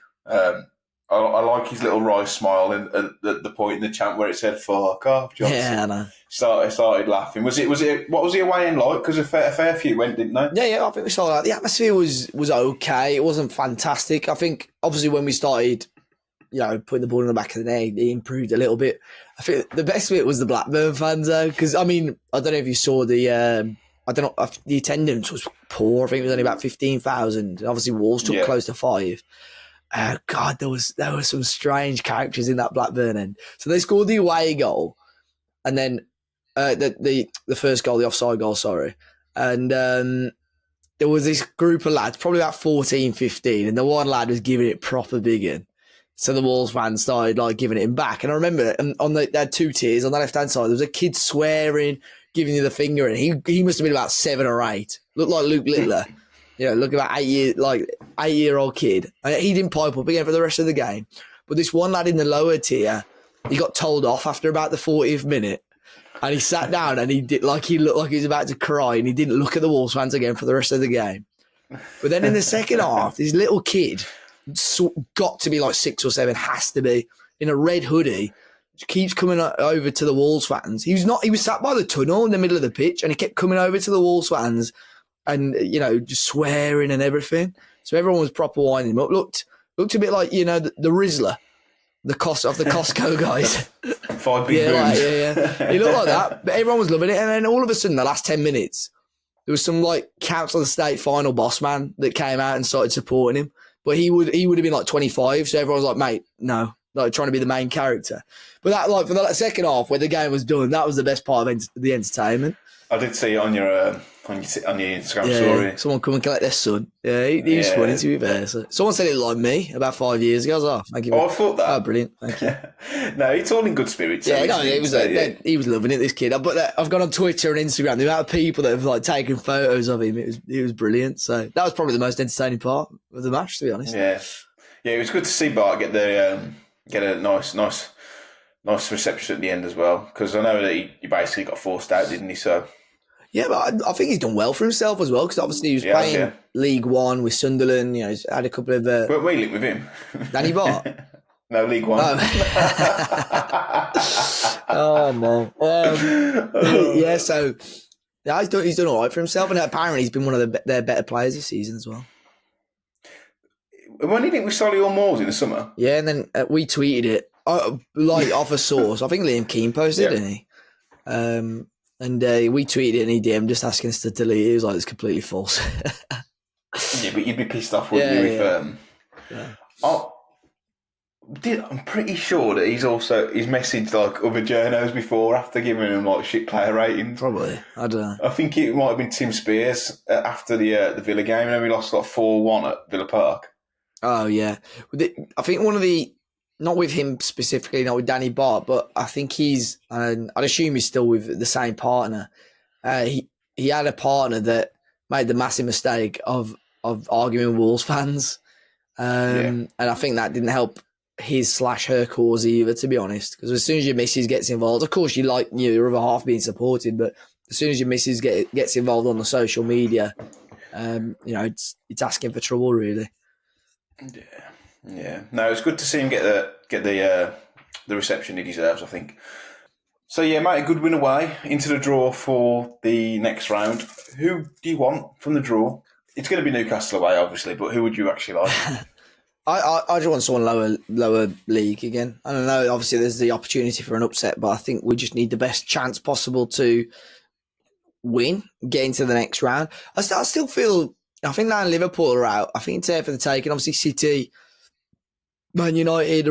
I like his little wry smile at the point in the chant where it said "fuck off, Johnson." Yeah, I know. Started laughing. Was it? What was the away end like? Because a fair few went, didn't they? Yeah. I think we saw that. The atmosphere was okay. It wasn't fantastic. I think obviously when we started, putting the ball in the back of the net, it improved a little bit. I think the best bit was the Blackburn fans though, because I mean, I don't know if you saw the attendance was poor. I think it was only about 15,000. Obviously, Wolves took close to 5. God, there were some strange characters in that Blackburn end. So they scored the away goal, and then the first goal, the offside goal, sorry. And there was this group of lads, probably about 14, 15, and the one lad was giving it proper bigging. So the Wolves fans started giving it him back. And I remember they had 2 tiers on the left hand side. There was a kid swearing, giving you the finger, and he must have been about 7 or 8. Looked like Luke Littler. Look about 8-year-old kid. And he didn't pipe up again for the rest of the game. But this one lad in the lower tier, he got told off after about the 40th minute. And he sat down and he looked like he was about to cry, and he didn't look at the Wolves fans again for the rest of the game. But then in the second half, this little kid, got to be like 6 or 7, has to be, in a red hoodie, keeps coming over to the Wolves fans. He was sat by the tunnel in the middle of the pitch, and he kept coming over to the Wolves fans and, just swearing and everything. So everyone was proper winding him up. Looked a bit like, the Rizzler, the Costco guys. 5 big booms. Yeah. He looked like that, but everyone was loving it. And then all of a sudden, the last 10 minutes, there was some Council of the State final boss man that came out and started supporting him. But he would have been 25, so everyone was like, mate, no, like trying to be the main character. But that, like, for the second half, where the game was done, that was the best part of the entertainment. I did see it on your Instagram story. Someone come and collect their son. Yeah, he was funny, to be fair. So, someone said it like me about 5 years ago. I was like, thank you. I thought that. Oh, brilliant. Thank you. No, he's all in good spirits. Yeah, no, he was loving it, this kid. But I've gone on Twitter and Instagram, the amount of people that have like taken photos of him, it was brilliant. So that was probably the most entertaining part of the match, to be honest. Yeah, it was good to see Bart get a nice reception at the end as well, because I know that he basically got forced out, didn't he? So yeah, but I think he's done well for himself as well, because obviously he was playing League One with Sunderland. You know, he's had a couple of. But we linked with him. Danny Bart. No, League One. Oh no. Yeah, so he's done all right for himself, and apparently he's been one of their better players this season as well. When did he think with Solihull Moors in the summer? Yeah, and then we tweeted it like off a source. I think Liam Keane posted, didn't he? And we tweeted it and he DM'd just asking us to delete it. He was like, it's completely false. Yeah, but you'd be pissed off, wouldn't you? I'm pretty sure that he's messaged like other journos before after giving them like shit player ratings. Probably. I don't know. I think it might have been Tim Spears after the Villa game, and then we lost like 4-1 at Villa Park. Oh, yeah. I think one of the, not with him specifically, not with Danny Bart, but I think I'd assume he's still with the same partner. He had a partner that made the massive mistake of arguing with Wolves fans. And I think that didn't help his/her cause either, to be honest. Because as soon as your missus gets involved, of course you like your other half being supported, but as soon as your missus gets involved on the social media, it's asking for trouble, really. Yeah. No, it's good to see him get the reception he deserves, I think. So yeah, mate, a good win away into the draw for the next round. Who do you want from the draw? It's going to be Newcastle away, obviously, but who would you actually like? I just want someone lower league again. I don't know. Obviously, there's the opportunity for an upset, but I think we just need the best chance possible to win, get into the next round. I still feel. I think now Liverpool are out. I think it's there for the taking. Obviously, City, Man United,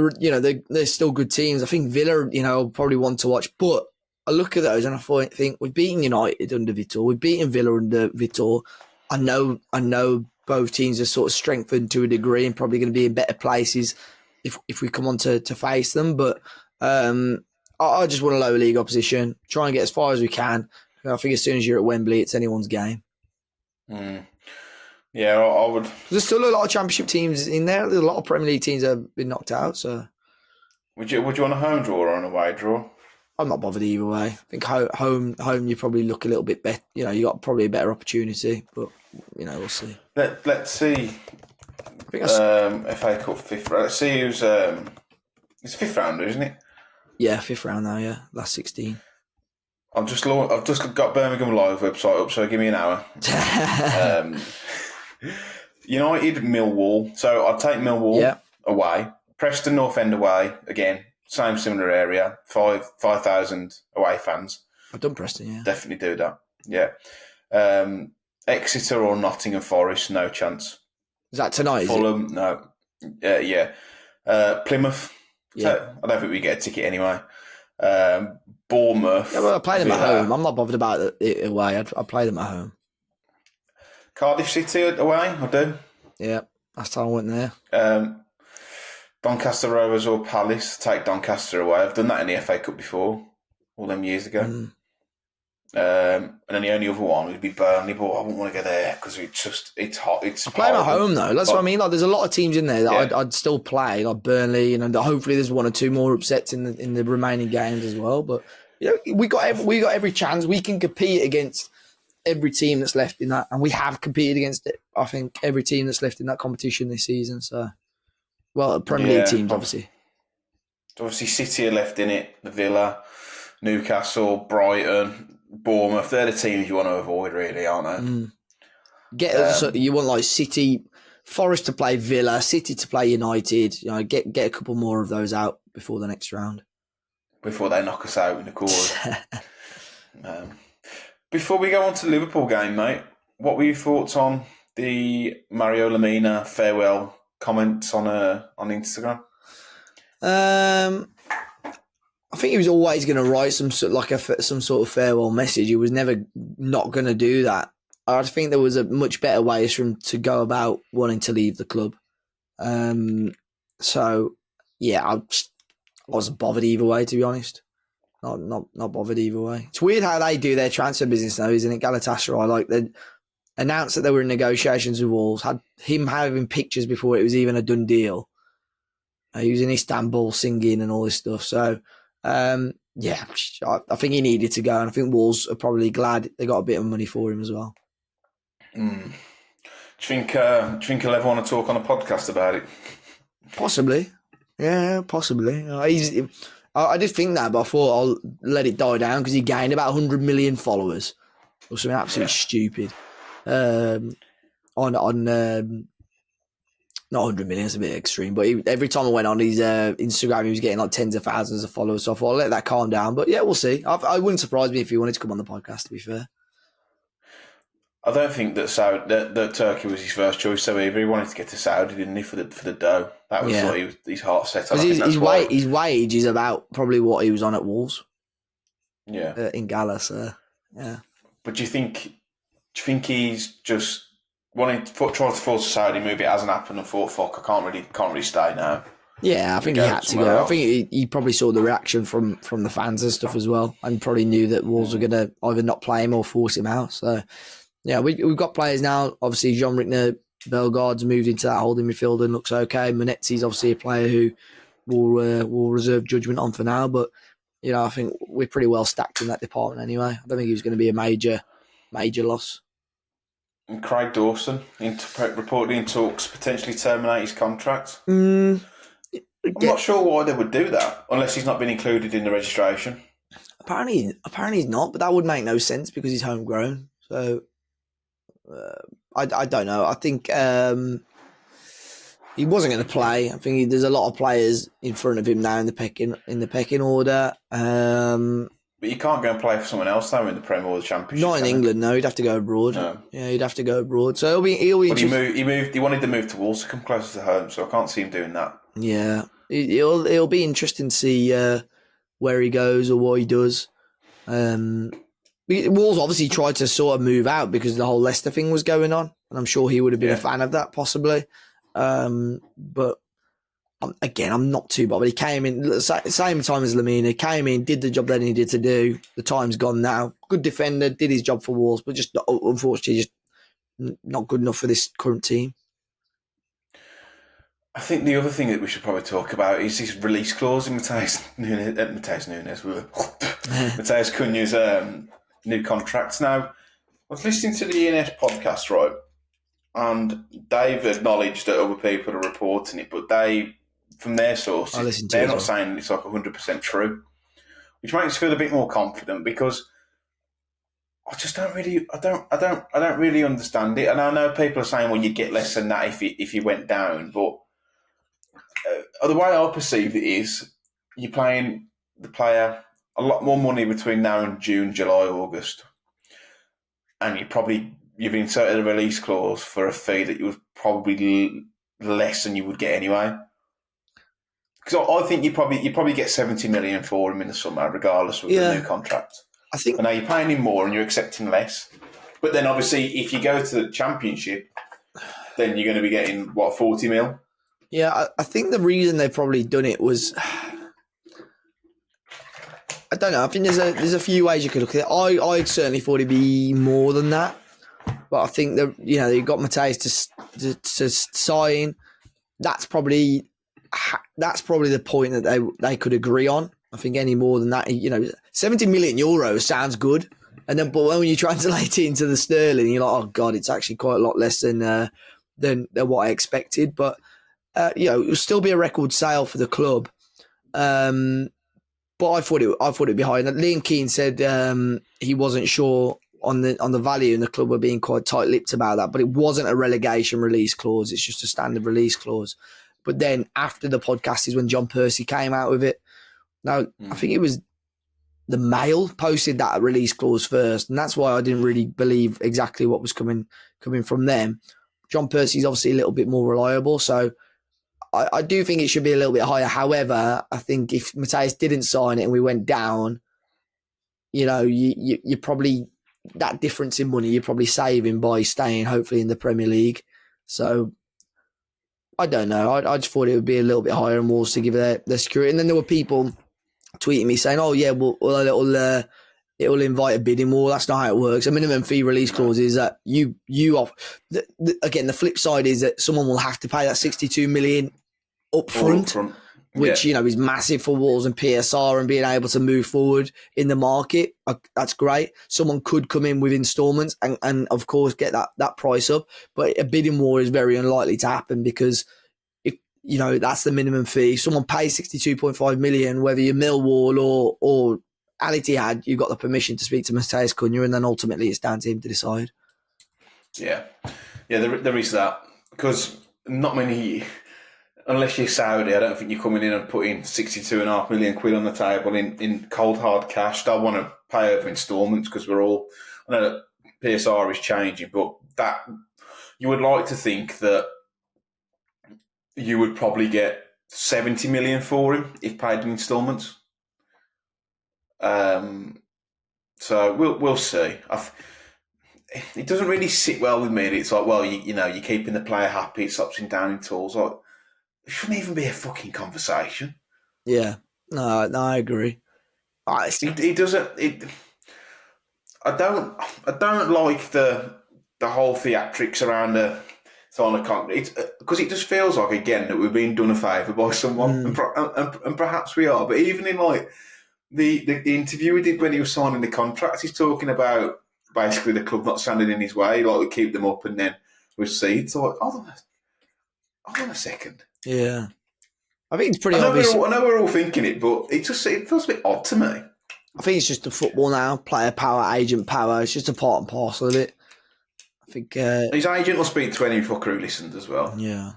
they're still good teams. I think Villa, probably one to watch. But I look at those and I think we've beaten United under Vitor. We've beaten Villa under Vitor. I know both teams are sort of strengthened to a degree and probably going to be in better places if we come on to face them. But I just want a lower league opposition. Try and get as far as we can. I think as soon as you're at Wembley, it's anyone's game. Yeah, I would. There's still a lot of Championship teams in there. There's a lot of Premier League teams that have been knocked out. So, would you want a home draw or an away draw? I'm not bothered either way. I think home you probably look a little bit better. You got probably a better opportunity, but we'll see. Let's see. I think FA Cup fifth round. Let's see who's it's fifth rounder, isn't it? Yeah, fifth round now. Yeah, last 16. I've just got Birmingham Live website up, so give me an hour. United, Millwall. So I'd take Millwall away. Preston North End away again. Same similar area. 5,000 away fans. I've done Preston, yeah. Definitely do that. Yeah. Exeter or Nottingham Forest, no chance. Is that tonight? Fulham, no. Yeah. Plymouth. Yeah. So I don't think we get a ticket anyway. Bournemouth. Yeah, well, I play them at home. I'm not bothered about it away. I play them at home. Cardiff City away, I do. Yeah, last time I went there. Doncaster Rovers or Palace, take Doncaster away. I've done that in the FA Cup before, all them years ago. And then the only other one would be Burnley, but I wouldn't want to go there because it's hot. I play them at home though. That's what I mean. Like, there's a lot of teams in there that I'd still play, like Burnley, and hopefully there's one or two more upsets in the remaining games as well. But we got every chance. We can compete against every team that's left in that, and we have competed against it. I think every team that's left in that competition this season. So, Premier League teams obviously. Obviously, City are left in it. The Villa, Newcastle, Brighton, Bournemouth. They're the teams you want to avoid, really, aren't they? So you want like City, Forest to play Villa, City to play United. Get a couple more of those out before the next round. Before they knock us out in the course. Before we go on to the Liverpool game, mate, what were your thoughts on the Mario Lemina farewell comments on Instagram? I think he was always going to write some sort of farewell message. He was never not going to do that. I think there was a much better way for him to go about wanting to leave the club. So yeah, I wasn't bothered either way, to be honest. Not bothered either way. It's weird how they do their transfer business now, isn't it? Galatasaray, like they announced that they were in negotiations with Wolves, had him having pictures before it was even a done deal. He was in Istanbul singing and all this stuff. So, yeah, I think he needed to go, and I think Wolves are probably glad they got a bit of money for him as well. Mm. Do you think he'll ever want to talk on a podcast about it? Possibly. Yeah, possibly. I did think that, but I thought I'll let it die down because he gained about 100 million followers or something absolutely stupid. Not 100 million, it's a bit extreme, but every time I went on his Instagram, he was getting like tens of thousands of followers. So I thought I'll let that calm down. But yeah, we'll see. I wouldn't surprise me if he wanted to come on the podcast, to be fair. I don't think that Turkey was his first choice, so either. He wanted to get to Saudi, didn't he, for the dough? That was what his heart set on. His wage is about probably what he was on at Wolves. Yeah. In Gala, so yeah. But do you think he's just wanting to try to force a Saudi move? It hasn't happened and thought, fuck, I can't really stay now. Yeah, I think he had to go. I think he probably saw the reaction from the fans and stuff as well, and probably knew that Wolves were going to either not play him or force him out. So, yeah, we've got players now. Obviously, Jean Rickner, Bellegarde's moved into that holding midfield and looks okay. Manetzi's obviously a player who we'll reserve judgment on for now, but you know, I think we're pretty well stacked in that department anyway. I don't think he was going to be a major loss. And Craig Dawson reportedly in talks potentially terminate his contract. I'm not sure why they would do that unless he's not been included in the registration. Apparently he's not, but that would make no sense because he's homegrown. So I don't know. I think he wasn't going to play. I think there's a lot of players in front of him now in the pecking order. But you can't go and play for someone else though in the Premier or the Championship. Not in England, no. He'd have to go abroad. No. Yeah, he'd have to go abroad. So he'll be. But he wanted to move to Wolves to come closer to home, so I can't see him doing that. Yeah, it'll be interesting to see where he goes or what he does. Wolves obviously tried to sort of move out because the whole Leicester thing was going on, and I'm sure he would have been a fan of that possibly. But again, I'm not too bothered. He came in the same time as Lamina, came in, did the job that he needed to do. The time's gone now. Good defender, did his job for Wolves, but just unfortunately just not good enough for this current team. I think the other thing that we should probably talk about is this release clause in Mateus Cunha's new contracts. Now, I was listening to the ENS podcast, right, and they've acknowledged that other people are reporting it, but they, from their sources, they're not saying it's like 100% true, which makes me feel a bit more confident because I just don't really, I don't really understand it. And I know people are saying, well, you'd get less than that if you went down, but the way I perceive it is you're paying the player a lot more money between now and June, July, August, and you've inserted a release clause for a fee that was probably less than you would get anyway. Because I think you probably get 70 million for him in the summer, regardless of the new contract. I think. And now you're paying him more and you're accepting less. But then obviously, if you go to the Championship, then you're going to be getting 40 mil. Yeah, I think the reason they've probably done it was, I don't know. I think there's a few ways you could look at it. I certainly thought it'd be more than that, but I think that you got Mateus to sign. That's probably the point that they could agree on. I think any more than that, 70 million euros sounds good, but when you translate it into the sterling, you're like, oh god, it's actually quite a lot less than what I expected. But it will still be a record sale for the club. But I thought it'd be higher. Liam Keane said he wasn't sure on the value, and the club were being quite tight-lipped about that. But it wasn't a relegation release clause; it's just a standard release clause. But then after the podcast is when John Percy came out with it. Now I think it was the Mail posted that release clause first, and that's why I didn't really believe exactly what was coming from them. John Percy's obviously a little bit more reliable, so I do think it should be a little bit higher. However, I think if Matthias didn't sign it and we went down, you probably, that difference in money, you're probably saving by staying hopefully in the Premier League. So I don't know. I just thought it would be a little bit higher and Wolves to give their security. And then there were people tweeting me saying, "Oh yeah, well it'll invite a bidding war." That's not how it works. A minimum fee release clause is that you again, the flip side is that someone will have to pay that 62 million up front, which is massive for Wolves and PSR and being able to move forward in the market. That's great. Someone could come in with installments and of course get that price up, but a bidding war is very unlikely to happen because if that's the minimum fee. If someone pays 62.5 million, whether you're Millwall or Al Ittihad, you've got the permission to speak to Matthias Cunha, and then ultimately it's down to him to decide. Yeah, there is that, because not many, unless you're Saudi, I don't think you're coming in and putting 62.5 million quid on the table in cold hard cash. They'll want to pay over instalments because I know that PSR is changing, but that you would like to think that you would probably get 70 million for him if paid in instalments. So we'll see. It doesn't really sit well with me. It's like, well, you're keeping the player happy. It stops him down in tools. Like, it shouldn't even be a fucking conversation. Yeah, no, I agree. It doesn't. I don't like the whole theatrics around the on a concrete, because it just feels like, again, that we're being done a favour by someone, and perhaps we are. But even in like the interview we did when he was signing the contract, he's talking about basically the club not standing in his way, like we keep them up and then we see it. So like, hold on a second. Yeah, I think it's pretty obvious. I know we're all thinking it, but it feels a bit odd to me. I think it's just the football now, player power, agent power. It's just a part and parcel of it. I think his agent will speak to any fucker who listens as well. Yeah.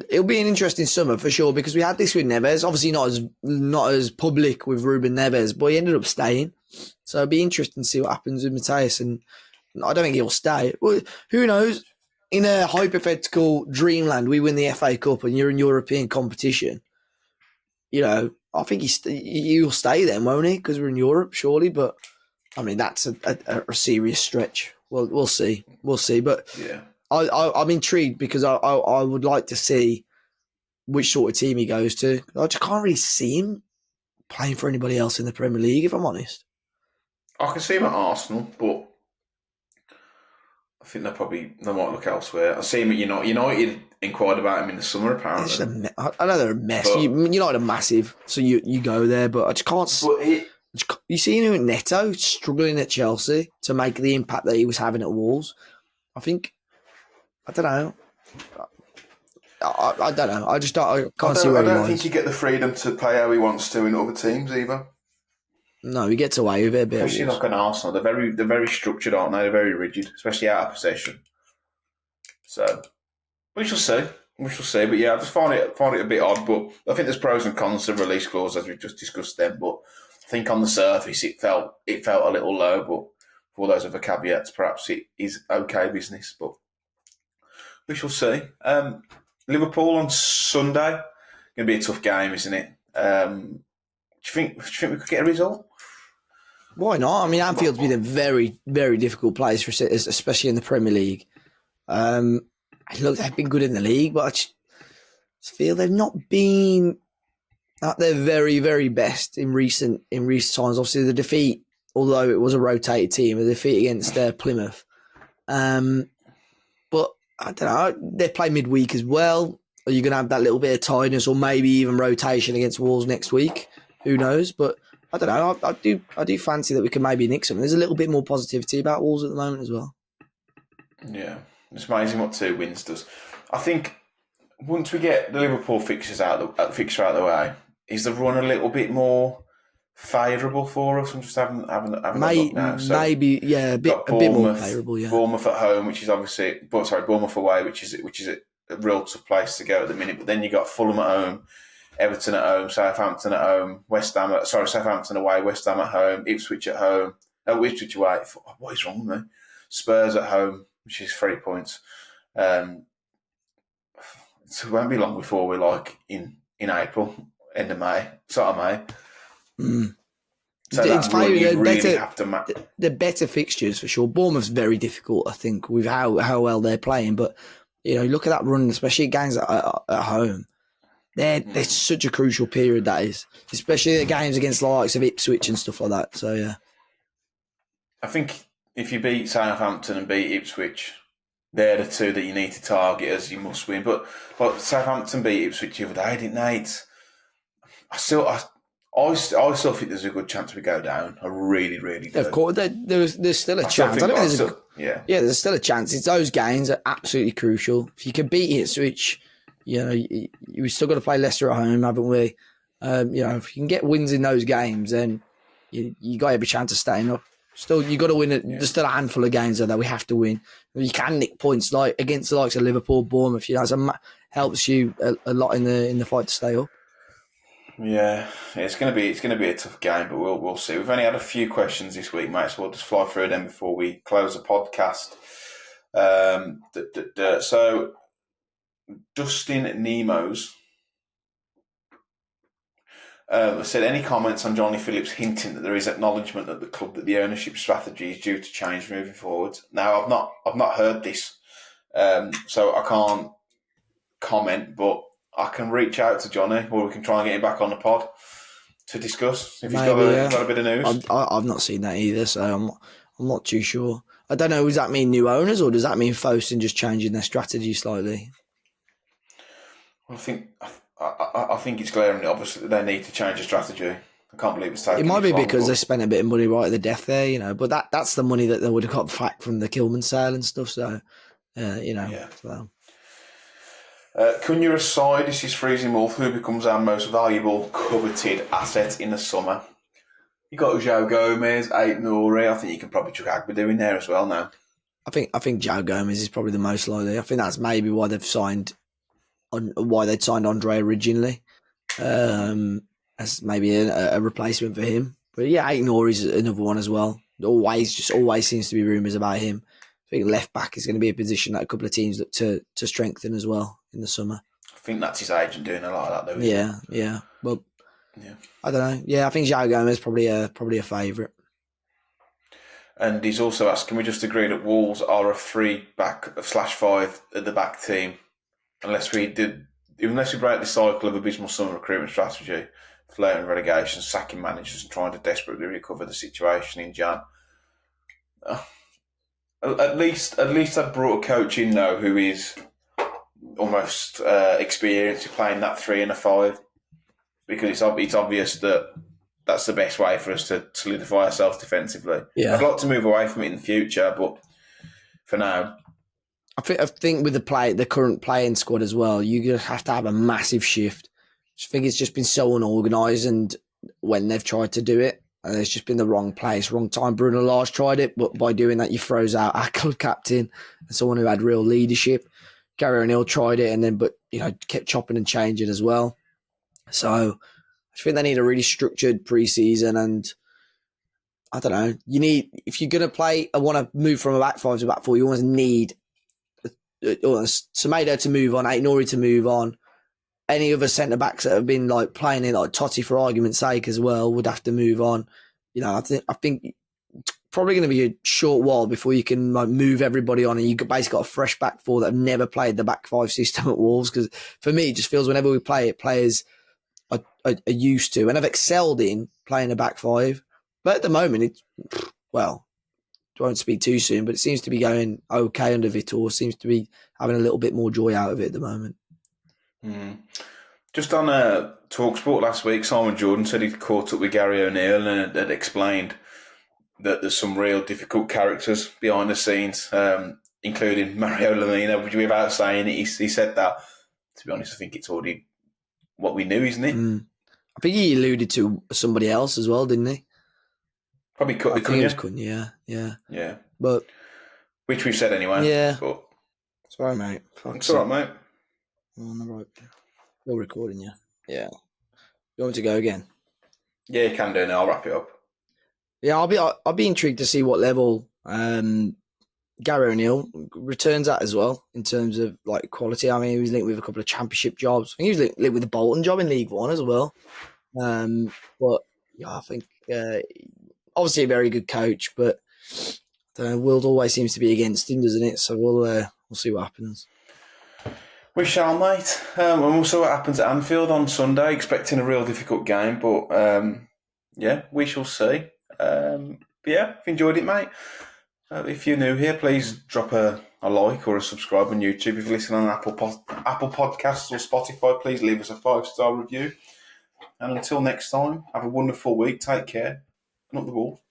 It'll be an interesting summer for sure, because we had this with Neves. Obviously not as public with Ruben Neves, but he ended up staying. So it'll be interesting to see what happens with Matthias, and I don't think he'll stay. Well, who knows? In a hypothetical dreamland, we win the FA Cup and you're in European competition. I think he'll stay then, won't he? Because we're in Europe, surely. But I mean, that's a serious stretch. We'll see. But yeah, I'm intrigued because I would like to see which sort of team he goes to. I just can't really see him playing for anybody else in the Premier League, if I'm honest. I can see him at Arsenal, but I think they might look elsewhere. I see him at United inquired about him in the summer, apparently. I know they're a mess. United are massive, so you go there, but I just can't. You see him at Neto struggling at Chelsea to make the impact that he was having at Wolves. I don't know. I don't know. I can't see where he lies. I don't think you get the freedom to play how he wants to in other teams either. No, he gets away with it a bit. Especially like an Arsenal. They're very structured, aren't they? They're very rigid, especially out of possession. So we shall see. But yeah, I just find it a bit odd. But I think there's pros and cons to release clause, as we've just discussed then. But I think on the surface it felt a little low. But for those other caveats, perhaps it is okay business. But we shall see. Liverpool on Sunday, going to be a tough game, isn't it? Do you think we could get a result? Why not? I mean, Anfield's been a very, very difficult place for cities, especially in the Premier League. Look, they've been good in the league, but I just feel they've not been at their very, very best in recent times. Obviously, the defeat, although it was a rotated team, a defeat against Plymouth. But I don't know. They play midweek as well. Are you going to have that little bit of tiredness, or maybe even rotation against Wolves next week? Who knows? But I don't know. I do fancy that we can maybe nick something. There's a little bit more positivity about Wolves at the moment as well. Yeah, it's amazing what 2 wins does. I think once we get the Liverpool fixture out of the way, is the run a little bit more favourable for us? I'm just having a look now. So maybe, yeah, a bit more favourable. Yeah, Bournemouth at home, which is obviously, Bournemouth away, which is a real tough place to go at the minute. But then you got Fulham at home, Everton at home, Southampton at home, Southampton away, West Ham at home, Ipswich at home, Ipswich away. What is wrong with me? Spurs at home, which is 3 points. So it won't be long before we're like in April, end of May, start of May. Mm. So It's that run, you really better, have to... the better fixtures for sure. Bournemouth's very difficult, I think, with how well they're playing. But, look at that run, especially games at home. They're such a crucial period, that is. Especially the games against the likes of Ipswich and stuff like that. So, yeah. I think if you beat Southampton and beat Ipswich, they're the two that you need to target as you must win. But Southampton beat Ipswich the other day, didn't they? I still think there's a good chance we go down. I really, really do. Of course, there's still a chance. There's still a chance. It's those games are absolutely crucial. If you can beat Ipswich, we've still got to play Leicester at home, haven't we? If you can get wins in those games, then you got every chance of staying up. Still, you got to win it. Yeah. There's still a handful of games that we have to win. You can nick points like against the likes of Liverpool, Bournemouth. So helps you a lot in the fight to stay up. Yeah, it's going to be a tough game, but we'll see. We've only had a few questions this week, mate, so we'll just fly through them before we close the podcast. So, Dustin Nemos said, any comments on Johnny Phillips hinting that there is acknowledgement at the club that the ownership strategy is due to change moving forward? Now, I've not heard this, so I can't comment, but I can reach out to Johnny, or we can try and get him back on the pod to discuss if he's got a bit of news. I've not seen that either, so I'm not too sure. I don't know. Does that mean new owners, or does that mean Fosun just changing their strategy slightly? Well, I think it's glaring. Obviously, they need to change the strategy. I can't believe it's taking. It might be because they spent a bit of money right at the death there, But that's the money that they would have got back from the Kilman sale and stuff. So, Yeah. So. Cunha aside, this is freezing Wolf. Who becomes our most valuable, coveted asset in the summer? You got João Gomez, Ait-Nouri. I think you can probably chuck Agbadou in there as well now. I think João Gomez is probably the most likely. I think that's maybe why they'd signed Andre originally, as maybe a replacement for him. But yeah, Ait-Nouri is another one as well. Always seems to be rumours about him. I think left back is going to be a position that a couple of teams look to strengthen as well in the summer. I think that's his agent doing a lot of that, though. Yeah. Well, yeah. I don't know. Yeah, I think João Gomez is probably a favourite. And he's also asked, can we just agree that Wolves are a 3/5 at the back team, unless we break the cycle of abysmal summer recruitment strategy, flirting relegation, sacking managers, and trying to desperately recover the situation in Jan. At least I brought a coach in now who is almost experienced in playing that 3 and a 5, because it's obvious that that's the best way for us to solidify ourselves defensively. Yeah. I'd like to move away from it in the future, but for now, I think with the current playing squad as well, you have to have a massive shift. I think it's just been so unorganised, and when they've tried to do it, and it's just been the wrong place, wrong time. Bruno Lage tried it, but by doing that, you froze out our club captain and someone who had real leadership. Gary O'Neill tried it, but kept chopping and changing as well. So I think they need a really structured pre-season, and I don't know. If you're going to want to move from a back 5 to a back 4, you almost need Semedo to move on, Ait-Nouri to move on. Any other centre backs that have been playing in Totti for argument's sake as well would have to move on. I think it's probably going to be a short while before you can move everybody on, and you've basically got a fresh back 4 that have never played the back 5 system at Wolves. Because for me, it just feels whenever we play it, players are used to and have excelled in playing a back 5. But at the moment, I won't speak too soon, but it seems to be going okay under Vitor. Seems to be having a little bit more joy out of it at the moment. Just on TalkSport last week, Simon Jordan said he'd caught up with Gary O'Neill and had explained that there's some real difficult characters behind the scenes, including Mario Lemina. Without saying it, he said that. To be honest, I think it's already what we knew, isn't it? I think he alluded to somebody else as well, didn't he? Probably Cunha. I think it was Cunha, yeah. But which we've said anyway. Yeah. But it's all right, mate. It's all right, mate. On the right. We're recording, yeah. Yeah. You want me to go again? Yeah, you can do now. I'll wrap it up. Yeah, I'll be intrigued to see what level Gary O'Neill returns that as well in terms of like quality. I mean, he was linked with a couple of championship jobs. He was linked with the Bolton job in League One as well. But yeah, I think obviously a very good coach, but the world always seems to be against him, doesn't it? So we'll see what happens. We shall, mate. And we'll see what happens at Anfield on Sunday. Expecting a real difficult game, but we shall see. If you enjoyed it, mate, if you're new here, please drop a like or a subscribe on YouTube. If you're listening on Apple Podcasts or Spotify, please leave us a 5-star review. And until next time, have a wonderful week. Take care. And up the ball.